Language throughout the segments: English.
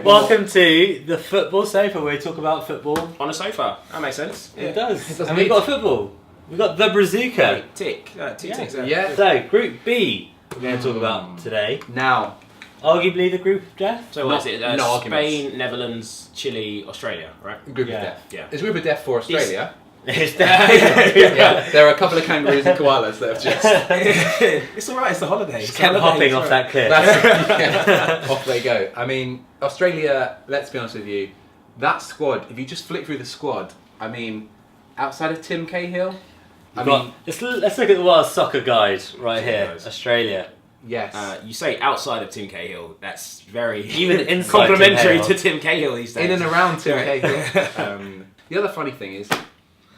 Welcome to the Football Sofa, where we talk about football on a sofa. That makes sense. It does. And we've got football. We've got the Brazuca. Tick. Two ticks. Yeah. So, Group B, we're going to talk about today. Now, arguably the group of death. So what is it? Spain, Netherlands, Chile, Australia, right? Group of death. Yeah. It's group of death for Australia. It's definitely Yeah, there are a couple of kangaroos and koalas that have just... It's alright, it's the holidays. just kept hopping off that cliff. Off they go. I mean, Australia, let's be honest with you, that squad, if you just flick through the squad, I mean, outside of Tim Cahill, let's look at the World Soccer Guide right here. Australia. yes. You say outside of Tim Cahill, that's very Even inside complimentary Tim to Tim Cahill these days. In and around Tim Cahill. The other funny thing is,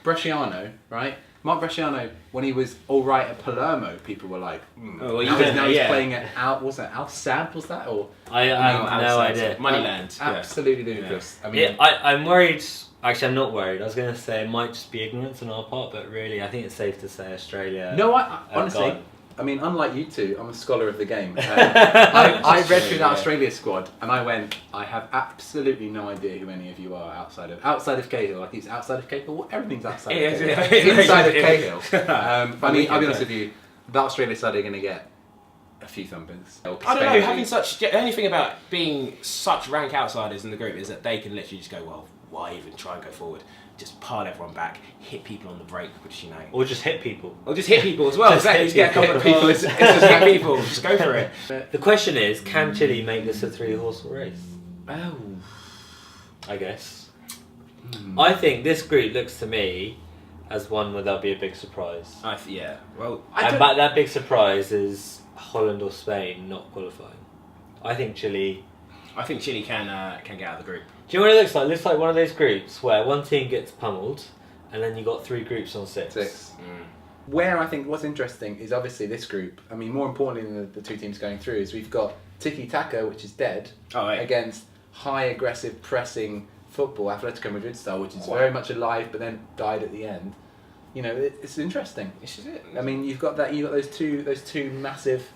Bresciano, right? Mark Bresciano, when he was all right at Palermo, people were like, Oh, well, now he's playing at Al Sad, was that? Or I have no idea. Moneyland. Absolutely ludicrous. Yeah. I mean, I'm worried. Actually, I'm not worried. I was going to say it might just be ignorance on our part, but really, I think it's safe to say Australia. no, I honestly, I mean, unlike you two, I'm a scholar of the game. I read through that Australia squad, and I went, I have absolutely no idea who any of you are outside of Cahill. Like, it's outside of Cahill. Everything's outside of Cahill. Inside of Cahill. I mean, I'll be honest with you, that Australia side are going to get a few thumpers. I don't know, having the only thing about being such rank outsiders in the group is that they can literally just go, well, why even try and go forward? Just pile everyone back, hit people on the break, which Or just hit people. Or just hit people as well. Exactly. Just get a couple of people. Just hit people. Just go for it. The question is, can Chile make this a 3-horse race? Oh. I guess. I think this group looks to me as one where there'll be a big surprise. Yeah. Well, that big surprise is Holland or Spain not qualifying. I think Chile can get out of the group. Do you know what it looks like? It looks like one of those groups where one team gets pummeled, and then you got 3 groups on 6. Where I think what's interesting is obviously this group. I mean, more importantly than the two teams going through is we've got tiki-taka, which is dead, against high aggressive pressing football, Atletico Madrid style, which is very much alive, but then died at the end. You know, it's interesting. This is it. I mean, you've got those two massive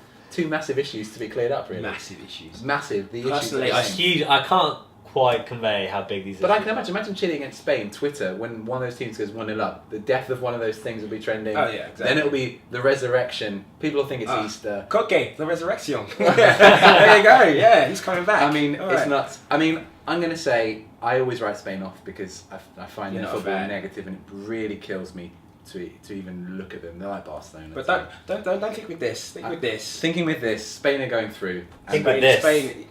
issues to be cleared up. Really, massive issues. Massive. The Personally, issues. Huge. I can't quite convey how big these. But I can imagine Chile against Spain. Twitter, when one of those teams goes 1-0 up, the death of one of those things will be trending. Oh yeah, exactly. Then it'll be the resurrection. People will think it's Easter. Koke, the resurrection. There you go. Yeah, he's coming back. I mean, it's nuts. I mean, I'm going to say I always write Spain off because I find their football negative, and it really kills me to even look at them. They're like Barcelona. But don't think with this. Think with this. Thinking with this, Spain are going through. Think with this. Spain.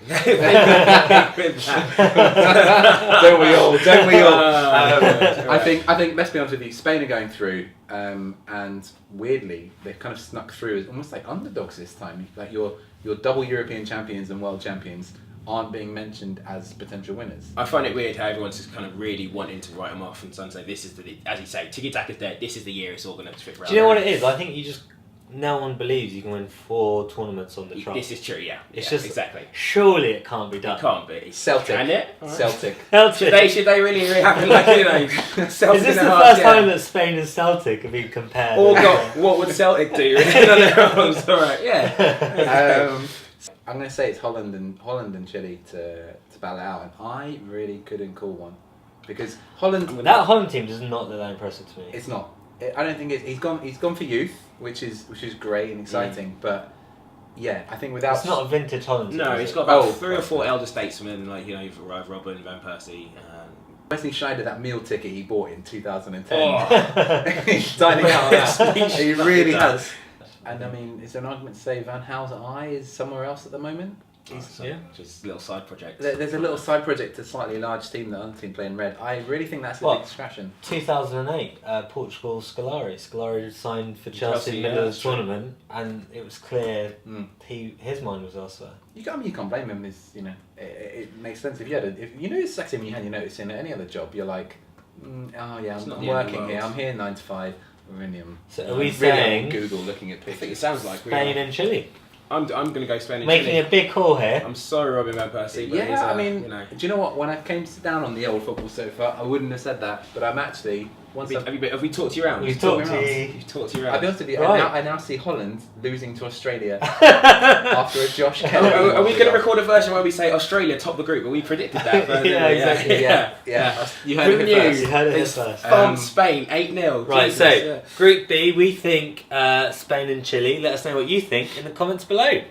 Don't we all? I think. Let's be honest with you. Spain are going through, and weirdly, they've kind of snuck through as almost like underdogs this time. Like your double European champions and world champions aren't being mentioned as potential winners. I find it weird how everyone's just kind of really wanting to write them off and say this is as you say, tiki-taka's dead. This is the year it's all going to fit around. Do you know what it is? I think no one believes you can win 4 tournaments on the trot. This is true, yeah. It's just exactly. Surely it can't be done. It can't be. Celtic. Can it? Celtic. Should they really happen like Celtic? Is this the first time that Spain and Celtic have been compared? Oh God, what would Celtic do? All right, yeah. I'm going to say it's Holland and Chile to battle out, and I really couldn't call one because Holland. That Holland team does not look that impressive to me. It's not. I don't think it's. He's gone for youth, which is great and exciting. But yeah, I think without. It's not a vintage Holland team. No, he's got about 3 or 4 elder statesmen like you've arrived, Robin, Van Persie. Wesley Schneider, that meal ticket he bought in 2010. He's dining out. He really has. And I mean, is there an argument to say Van Haal's eye is somewhere else at the moment? Just a little side project. There's a little side project, a slightly large team, the other team playing red. I really think that's a big distraction. 2008, Portugal Scolari. Scolari signed for Chelsea in the middle of the tournament, and it was clear his mind was elsewhere. You can't blame him. It makes sense if it's like something you hand your notice in at any other job. You're like, I'm working here. I'm here 9 to 5. So are we saying Google looking at pictures? I think it sounds like Spain and Chile? I'm going to go Spain and Making Chile. a big call here. I'm sorry, Robin Van Persie. But yeah, I mean, do you know what? When I came to sit down on the old football sofa, I wouldn't have said that, but I'm actually Have we talked you around? We've talked to you. You've talked you around. I'll be honest with you, Right. I now see Holland losing to Australia after a Josh Kelly. Are we going to record a version where we say Australia top the group? But we predicted that. Yeah, exactly. Yeah. You heard Who it knew? first. You heard it They first. thumped Spain 8-0. Right, Jesus, so yeah. Group B, we think Spain and Chile. Let us know what you think in the comments below.